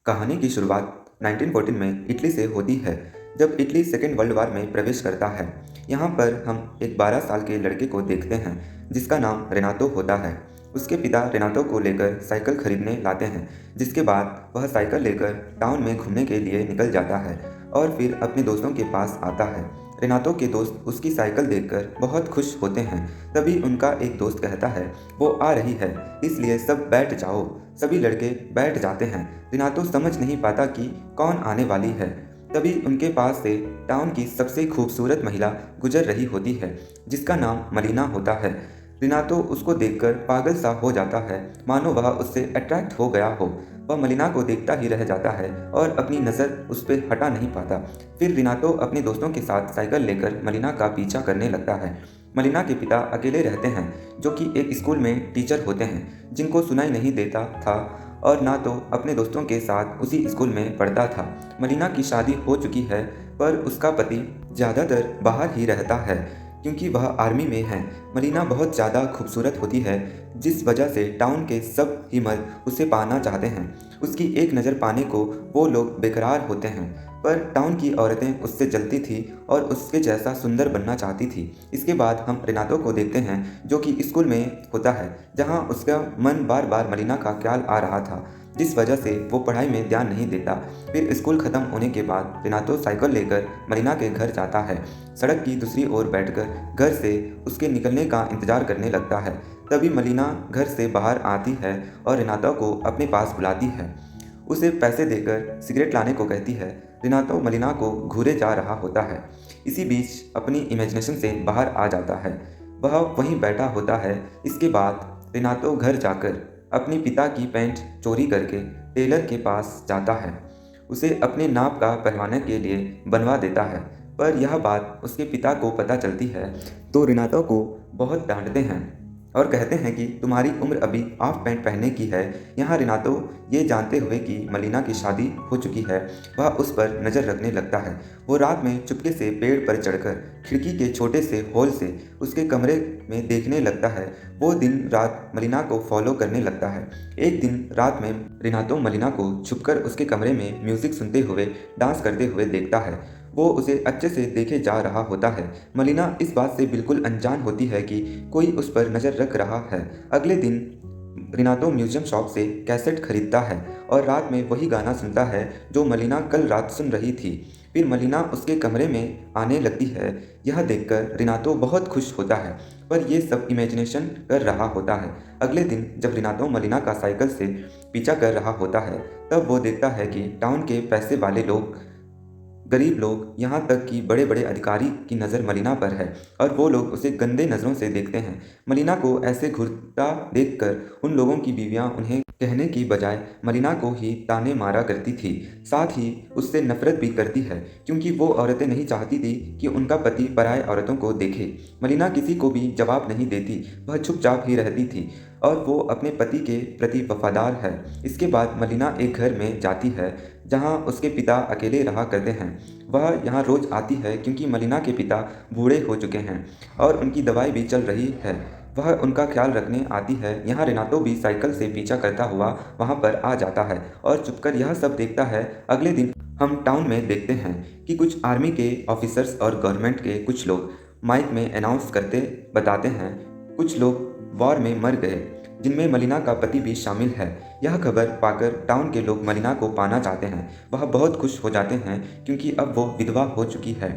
कहानी की शुरुआत 1914 में इटली से होती है, जब इटली सेकेंड वर्ल्ड वार में प्रवेश करता है। यहाँ पर हम एक 12 साल के लड़के को देखते हैं जिसका नाम रेनातो होता है। उसके पिता रेनातो को लेकर साइकिल खरीदने लाते हैं, जिसके बाद वह साइकिल लेकर टाउन में घूमने के लिए निकल जाता है और फिर अपने दोस्तों के पास आता है। रेनातो के दोस्त उसकी साइकिल देखकर बहुत खुश होते हैं। तभी उनका एक दोस्त कहता है, वो आ रही है, इसलिए सब बैठ जाओ। सभी लड़के बैठ जाते हैं। रेनातो समझ नहीं पाता कि कौन आने वाली है। तभी उनके पास से टाउन की सबसे खूबसूरत महिला गुजर रही होती है, जिसका नाम मलीना होता है। रेनातो उसको देखकर पागल सा हो जाता है, मानो वह उससे अट्रैक्ट हो गया हो। वह मलीना को देखता ही रह जाता है और अपनी नज़र उस पर हटा नहीं पाता। फिर रेनातो अपने दोस्तों के साथ साइकिल लेकर मलीना का पीछा करने लगता है। मलीना के पिता अकेले रहते हैं, जो कि एक स्कूल में टीचर होते हैं, जिनको सुनाई नहीं देता था और ना तो अपने दोस्तों के साथ उसी स्कूल में पढ़ता था। मलीना की शादी हो चुकी है, पर उसका पति ज़्यादातर बाहर ही रहता है क्योंकि वह आर्मी में है। मलीना बहुत ज़्यादा खूबसूरत होती है, जिस वजह से टाउन के सब ही मर्द उसे पाना चाहते हैं। उसकी एक नज़र पाने को वो लोग बेकरार होते हैं, पर टाउन की औरतें उससे जलती थी और उसके जैसा सुंदर बनना चाहती थी। इसके बाद हम रेनातो को देखते हैं, जो कि स्कूल में होता है, जहाँ उसका मन बार बार मलीना का ख्याल आ रहा था, जिस वजह से वो पढ़ाई में ध्यान नहीं देता। फिर स्कूल ख़त्म होने के बाद रेनातो साइकिल लेकर मलीना के घर जाता है। सड़क की दूसरी ओर बैठकर घर से उसके निकलने का इंतजार करने लगता है। तभी मलीना घर से बाहर आती है और रेनातो को अपने पास बुलाती है। उसे पैसे देकर सिगरेट लाने को कहती है। रेनातो मलीना को घूरे जा रहा होता है। इसी बीच अपनी इमेजिनेशन से बाहर आ जाता है। वह वहीं बैठा होता है। इसके बाद रेनातो घर जाकर अपने पिता की पैंट चोरी करके टेलर के पास जाता है। उसे अपने नाप का पहनवाने के लिए बनवा देता है, पर यह बात उसके पिता को पता चलती है तो रेनातो को बहुत डांटते हैं और कहते हैं कि तुम्हारी उम्र अभी हाफ पैंट पहनने की है। यहाँ रेनातो ये जानते हुए कि मलीना की शादी हो चुकी है, वह उस पर नज़र रखने लगता है। वो रात में चुपके से पेड़ पर चढ़कर खिड़की के छोटे से होल से उसके कमरे में देखने लगता है। वो दिन रात मलीना को फॉलो करने लगता है। एक दिन रात में रेनातो मलीना को छुपकर उसके कमरे में म्यूज़िक सुनते हुए डांस करते हुए देखता है। वो उसे अच्छे से देखे जा रहा होता है। मलीना इस बात से बिल्कुल अनजान होती है कि कोई उस पर नज़र रख रहा है। अगले दिन रेनातो म्यूजियम शॉप से कैसेट खरीदता है और रात में वही गाना सुनता है जो मलीना कल रात सुन रही थी। फिर मलीना उसके कमरे में आने लगती है। यह देखकर रेनातो बहुत खुश होता है, पर यह सब इमेजिनेशन कर रहा होता है। अगले दिन जब रेनातो मलीना का साइकिल से पीछा कर रहा होता है, तब वो देखता है कि टाउन के पैसे वाले लोग, गरीब लोग, यहाँ तक कि बड़े बड़े अधिकारी की नज़र मलीना पर है और वो लोग उसे गंदे नज़रों से देखते हैं। मलीना को ऐसे घूरता देखकर उन लोगों की बीवियाँ उन्हें कहने की बजाय मलीना को ही ताने मारा करती थी। साथ ही उससे नफरत भी करती है, क्योंकि वो औरतें नहीं चाहती थी कि उनका पति पराये औरतों को देखे। मलीना किसी को भी जवाब नहीं देती, वह चुपचाप ही रहती थी और वो अपने पति के प्रति वफादार है। इसके बाद मलीना एक घर में जाती है जहाँ उसके पिता अकेले रहा करते हैं। वह यहाँ रोज़ आती है क्योंकि मलीना के पिता बूढ़े हो चुके हैं और उनकी दवाई भी चल रही है। वह उनका ख्याल रखने आती है। यहाँ रेनातो भी साइकिल से पीछा करता हुआ वहाँ पर आ जाता है और चुपकर यह सब देखता है। अगले दिन हम टाउन में देखते हैं कि कुछ आर्मी के ऑफिसर्स और गवर्नमेंट के कुछ लोग माइक में अनाउंस करते बताते हैं, कुछ लोग वॉर में मर गए, जिनमें मलीना का पति भी शामिल है। यह खबर पाकर टाउन के लोग मलीना को पाना चाहते हैं। वह बहुत खुश हो जाते हैं क्योंकि अब वो विधवा हो चुकी है।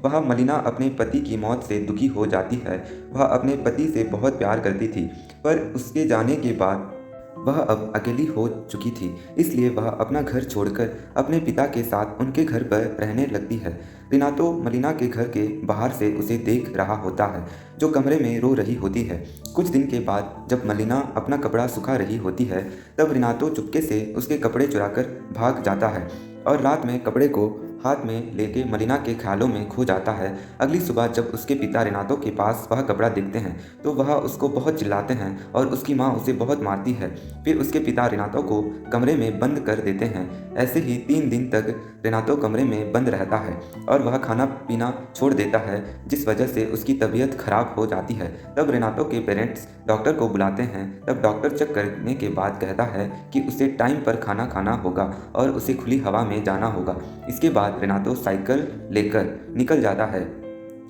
वह मलीना अपने पति की मौत से दुखी हो जाती है। वह अपने पति से बहुत प्यार करती थी, पर उसके जाने के बाद वह अब अकेली हो चुकी थी, इसलिए वह अपना घर छोड़कर अपने पिता के साथ उनके घर पर रहने लगती है। रेनातो मलीना के घर के बाहर से उसे देख रहा होता है, जो कमरे में रो रही होती है। कुछ दिन के बाद जब मलीना अपना कपड़ा सुखा रही होती है, तब रेनातो चुपके से उसके कपड़े चुराकर भाग जाता है और रात में कपड़े को हाथ में लेके मलिना के ख्यालों में खो जाता है। अगली सुबह जब उसके पिता रेनातो के पास वह कपड़ा देखते हैं तो वह उसको बहुत चिल्लाते हैं और उसकी माँ उसे बहुत मारती है। फिर उसके पिता रेनातो को कमरे में बंद कर देते हैं। ऐसे ही 3 दिन तक रेनातो कमरे में बंद रहता है और वह खाना पीना छोड़ देता है, जिस वजह से उसकी तबीयत खराब हो जाती है। तब रेनातो के पेरेंट्स डॉक्टर को बुलाते हैं। तब डॉक्टर चेक करने के बाद कहता है कि उसे टाइम पर खाना खाना होगा और उसे खुली हवा में जाना होगा। इसके बाद रेनातो साइकिल लेकर निकल जाता है।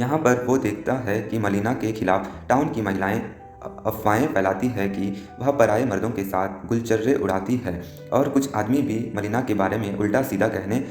यहाँ पर वो देखता है कि मलिना के खिलाफ टाउन की महिलाएं अफवाहें फैलाती है कि वह पराये मर्दों के साथ गुलचर्रे उड़ाती है और कुछ आदमी भी मलिना के बारे में उल्टा सीधा कहने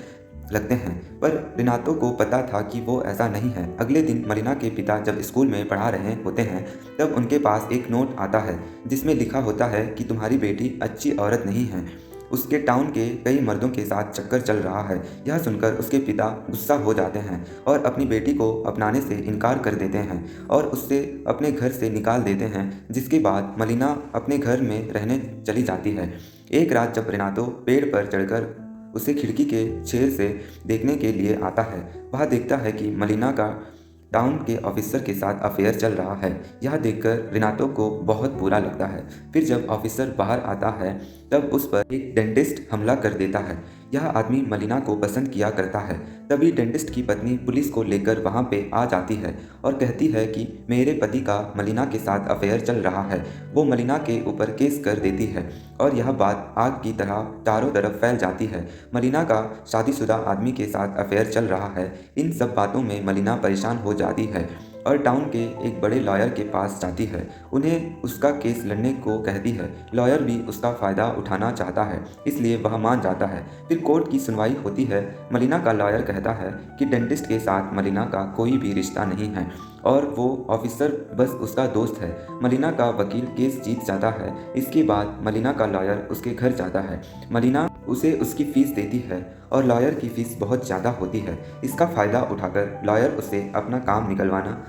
लगते हैं। पर रेनातो को पता था कि वो ऐसा नहीं है। अगले दिन मलिना के पिता जब स्कूल में पढ़ा रहे होते हैं तब उनके पास एक नोट आता है जिसमें लिखा होता है कि तुम्हारी बेटी अच्छी औरत नहीं है, उसके टाउन के कई मर्दों के साथ चक्कर चल रहा है। यह सुनकर उसके पिता गुस्सा हो जाते हैं और अपनी बेटी को अपनाने से इनकार कर देते हैं और उससे अपने घर से निकाल देते हैं, जिसके बाद मलिना अपने घर में रहने चली जाती है। एक रात जब रेनातो पेड़ पर चढ़कर उसे खिड़की के छेद से देखने के लिए आता है, वह देखता है कि मलिना का टाउन के ऑफिसर के साथ अफेयर चल रहा है। यह देखकर रेनातो को बहुत बुरा लगता है। फिर जब ऑफिसर बाहर आता है तब उस पर एक डेंटिस्ट हमला कर देता है। यह आदमी मलिना को पसंद किया करता है। तभी डेंटिस्ट की पत्नी पुलिस को लेकर वहां पे आ जाती है और कहती है कि मेरे पति का मलिना के साथ अफेयर चल रहा है। वो मलिना के ऊपर केस कर देती है और यह बात आग की तरह चारों तरफ फैल जाती है। मलिना का शादीशुदा आदमी के साथ अफेयर चल रहा है। इन सब बातों में मलिना परेशान हो जाती है और टाउन के एक बड़े लॉयर के पास जाती है। उन्हें उसका केस लड़ने को कहती है। लॉयर भी उसका फ़ायदा उठाना चाहता है, इसलिए वह मान जाता है। फिर कोर्ट की सुनवाई होती है। मलिना का लॉयर कहता है कि डेंटिस्ट के साथ मलिना का कोई भी रिश्ता नहीं है और वो ऑफिसर बस उसका दोस्त है। मलिना का वकील केस जीत जाता है। इसके बाद मलिना का लॉयर उसके घर जाता है। मलिना उसे उसकी फ़ीस देती है और लॉयर की फ़ीस बहुत ज़्यादा होती है। इसका फ़ायदा उठाकर लॉयर उसे अपना काम निकलवाना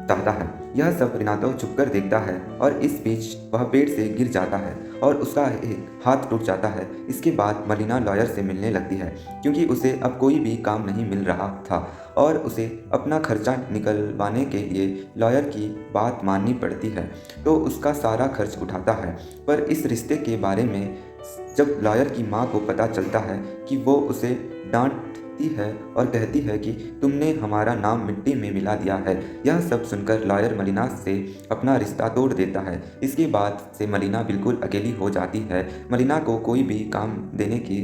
चाहता है। यह सब रेनातो छुपकर देखता है और इस बीच वह पेड़ से गिर जाता है और उसका एक हाथ टूट जाता है। इसके बाद मलिना लॉयर से मिलने लगती है क्योंकि उसे अब कोई भी काम नहीं मिल रहा था और उसे अपना खर्चा निकलवाने के लिए लॉयर की बात माननी पड़ती है, तो उसका सारा खर्च उठाता है। पर इस रिश्ते के बारे में जब लॉयर की माँ को पता चलता है कि वो उसे डांटती है और कहती है कि तुमने हमारा नाम मिट्टी में मिला दिया है। यह सब सुनकर लॉयर मलिना से अपना रिश्ता तोड़ देता है। इसके बाद से मलिना बिल्कुल अकेली हो जाती है। मलिना को कोई भी काम देने की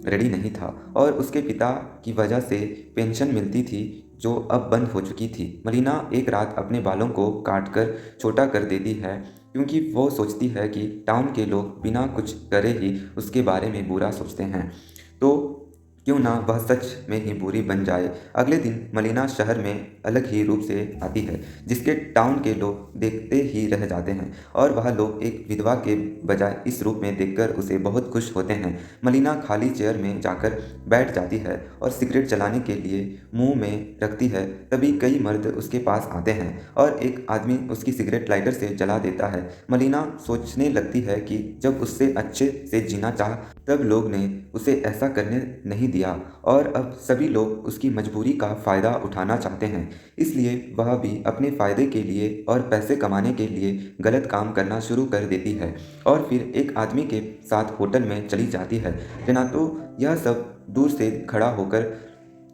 रेडी नहीं था और उसके पिता की वजह से पेंशन मिलती थी जो अब बंद हो चुकी थी। मलिना एक रात अपने बालों को काटकर छोटा कर देती है क्योंकि वो सोचती है कि टाउन के लोग बिना कुछ करे ही उसके बारे में बुरा सोचते हैं, तो क्यों ना वह सच में ही बुरी बन जाए। अगले दिन मलिना शहर में अलग ही रूप से आती है जिसके टाउन के लोग देखते ही रह जाते हैं और वह लोग एक विधवा के बजाय इस रूप में देखकर उसे बहुत खुश होते हैं। मलिना खाली चेयर में जाकर बैठ जाती है और सिगरेट जलाने के लिए मुंह में रखती है। तभी कई मर्द उसके पास आते हैं और एक आदमी उसकी सिगरेट लाइटर से जला देता है। मलिना सोचने लगती है कि जब उससे अच्छे से जीना चाह तब लोग ने उसे ऐसा करने नहीं दिया और अब सभी लोग उसकी मजबूरी का फ़ायदा उठाना चाहते हैं, इसलिए वह भी अपने फ़ायदे के लिए और पैसे कमाने के लिए गलत काम करना शुरू कर देती है और फिर एक आदमी के साथ होटल में चली जाती है। रेनातो यह सब दूर से खड़ा होकर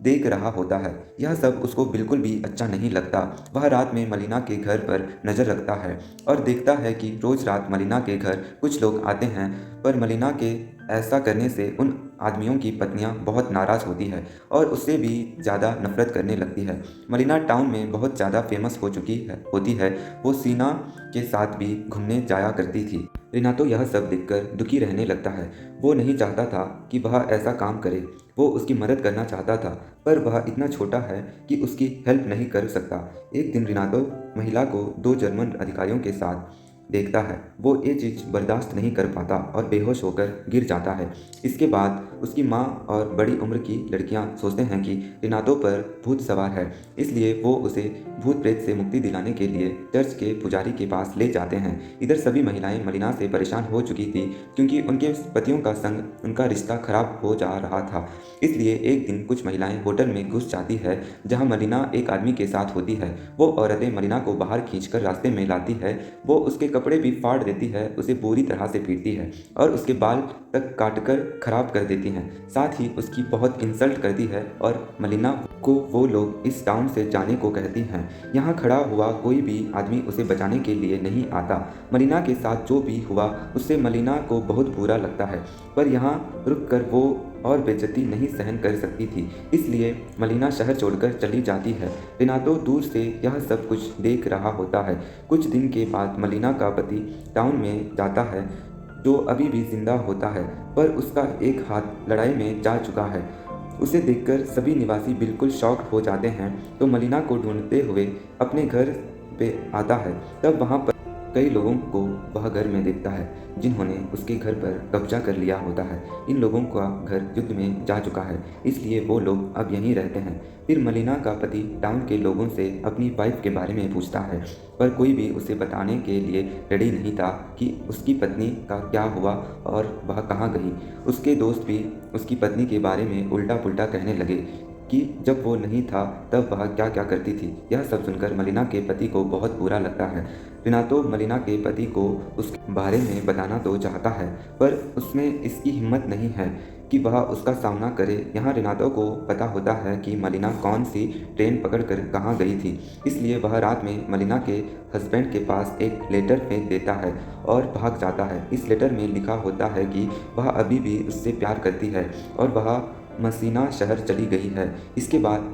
देख रहा होता है। यह सब उसको बिल्कुल भी अच्छा नहीं लगता। वह रात में मलिना के घर पर नज़र रखता है और देखता है कि रोज़ रात मलिना के घर कुछ लोग आते हैं, पर मलिना के ऐसा करने से उन आदमियों की पत्नियां बहुत नाराज़ होती है और उससे भी ज़्यादा नफरत करने लगती है। मलिना टाउन में बहुत ज़्यादा फेमस हो चुकी होती है। वो सीना के साथ भी घूमने जाया करती थी। रेनातो यह सब देखकर दुखी रहने लगता है। वो नहीं चाहता था कि वह ऐसा काम करे। वो उसकी मदद करना चाहता था, पर वह इतना छोटा है कि उसकी हेल्प नहीं कर सकता। एक दिन रेनातो महिला को 2 जर्मन अधिकारियों के साथ देखता है वो ये चीज़ बर्दाश्त नहीं कर पाता और बेहोश होकर गिर जाता है। इसके बाद उसकी माँ और बड़ी उम्र की लड़कियाँ सोचते हैं कि रिनातो पर भूत सवार है, इसलिए वो उसे भूत प्रेत से मुक्ति दिलाने के लिए चर्च के पुजारी के पास ले जाते हैं। इधर सभी महिलाएं मलिना से परेशान हो चुकी थी क्योंकि उनके पतियों का संग उनका रिश्ता खराब हो जा रहा था। इसलिए एक दिन कुछ महिलाएं होटल में घुस जाती है जहां मलिना एक आदमी के साथ होती है। वो औरतें मलिना को बाहर खींचकर रास्ते में लाती है। वो उसके कपड़े भी फाड़ देती है, उसे बुरी तरह से पीटती है और उसके बाल तक काटकर खराब कर देती हैं। साथ ही उसकी बहुत इंसल्ट करती है और मलिना को वो लोग इस टाउन से जाने को कहती हैं। यहाँ खड़ा हुआ कोई भी आदमी उसे बचाने के लिए नहीं आता। मलिना के साथ जो भी हुआ उससे मलिना को बहुत बुरा लगता है, पर यहाँ रुककर वो और बेइज्जती नहीं सहन कर सकती थी, इसलिए मलिना शहर छोड़कर चली जाती है। रिनातो दूर से यह सब कुछ देख रहा होता है। कुछ दिन के बाद मलिना का पति टाउन में जाता है, जो अभी भी जिंदा होता है, पर उसका एक हाथ लड़ाई में जा चुका है। उसे देखकर सभी निवासी बिल्कुल शॉक्ड हो जाते हैं, तो मलिना को ढूंढते हुए अपने घर पे आता है। तब वहाँ पर कई लोगों को वह घर में देखता है जिन्होंने उसके घर पर कब्जा कर लिया होता है। इन लोगों का घर युद्ध में जा चुका है, इसलिए वो लोग अब यहीं रहते हैं। फिर मलिना का पति टाउन के लोगों से अपनी वाइफ के बारे में पूछता है, पर कोई भी उसे बताने के लिए रेडी नहीं था कि उसकी पत्नी का क्या हुआ और वह कहाँ गई। उसके दोस्त भी उसकी पत्नी के बारे में उल्टा पुल्टा कहने लगे कि जब वो नहीं था तब वह क्या क्या करती थी। यह सब सुनकर मलिना के पति को बहुत बुरा लगता है। रिनातो मलिना के पति को उसके बारे में बताना तो चाहता है, पर उसमें इसकी हिम्मत नहीं है कि वह उसका सामना करे। यहाँ रिनातो को पता होता है कि मलिना कौन सी ट्रेन पकड़कर कहाँ गई थी, इसलिए वह रात में मलिना के हस्बैंड के पास एक लेटर फेंक देता है और भाग जाता है। इस लेटर में लिखा होता है कि वह अभी भी उससे प्यार करती है और वह मसीना शहर चली गई है। इसके बाद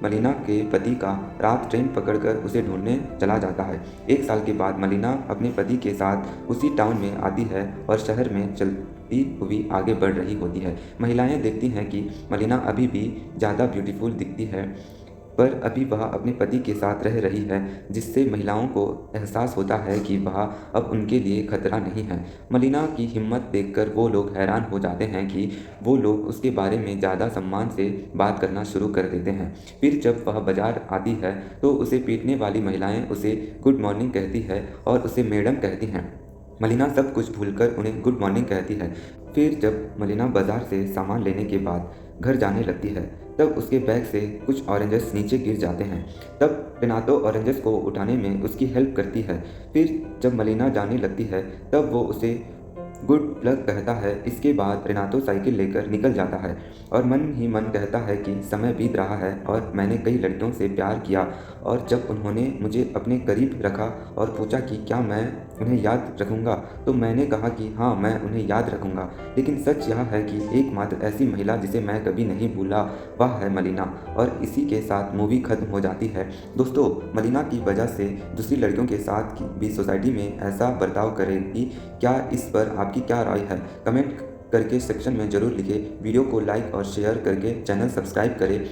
मलिना के पति का रात ट्रेन पकड़कर उसे ढूंढने चला जाता है। एक साल के बाद मलिना अपने पति के साथ उसी टाउन में आती है और शहर में चलती हुई आगे बढ़ रही होती है। महिलाएं देखती हैं कि मलिना अभी भी ज़्यादा ब्यूटीफुल दिखती है, पर अभी वह अपने पति के साथ रह रही है, जिससे महिलाओं को एहसास होता है कि वह अब उनके लिए खतरा नहीं है। मलिना की हिम्मत देखकर वो लोग हैरान हो जाते हैं कि वो लोग उसके बारे में ज़्यादा सम्मान से बात करना शुरू कर देते हैं। फिर जब वह बाजार आती है तो उसे पीटने वाली महिलाएं उसे गुड मॉर्निंग कहती है और उसे मैडम कहती हैं। मलिना सब कुछ भूलकर उन्हें गुड मॉर्निंग कहती है। फिर जब मलिना बाजार से सामान लेने के बाद घर जाने लगती है, तब उसके बैग से कुछ ऑरेंजेस नीचे गिर जाते हैं। तब रेनातो ऑरेंजेस को उठाने में उसकी हेल्प करती है। फिर जब मलिना जाने लगती है तब वो उसे गुड लक कहता है। इसके बाद रेनातो साइकिल लेकर निकल जाता है और मन ही मन कहता है कि समय बीत रहा है और मैंने कई लड़कियों से प्यार किया, और जब उन्होंने मुझे अपने करीब रखा और पूछा कि क्या मैं उन्हें याद रखूंगा, तो मैंने कहा कि हाँ, मैं उन्हें याद रखूंगा। लेकिन सच यह है कि एकमात्र ऐसी महिला जिसे मैं कभी नहीं भूला वह है मलिना। और इसी के साथ मूवी खत्म हो जाती है। दोस्तों, मलिना की वजह से दूसरी लड़कियों के साथ भी सोसाइटी में ऐसा बर्ताव करेगी क्या? इस पर आपकी क्या राय है? कमेंट करके सेक्शन में ज़रूर लिखें। वीडियो को लाइक और शेयर करके चैनल सब्सक्राइब करें।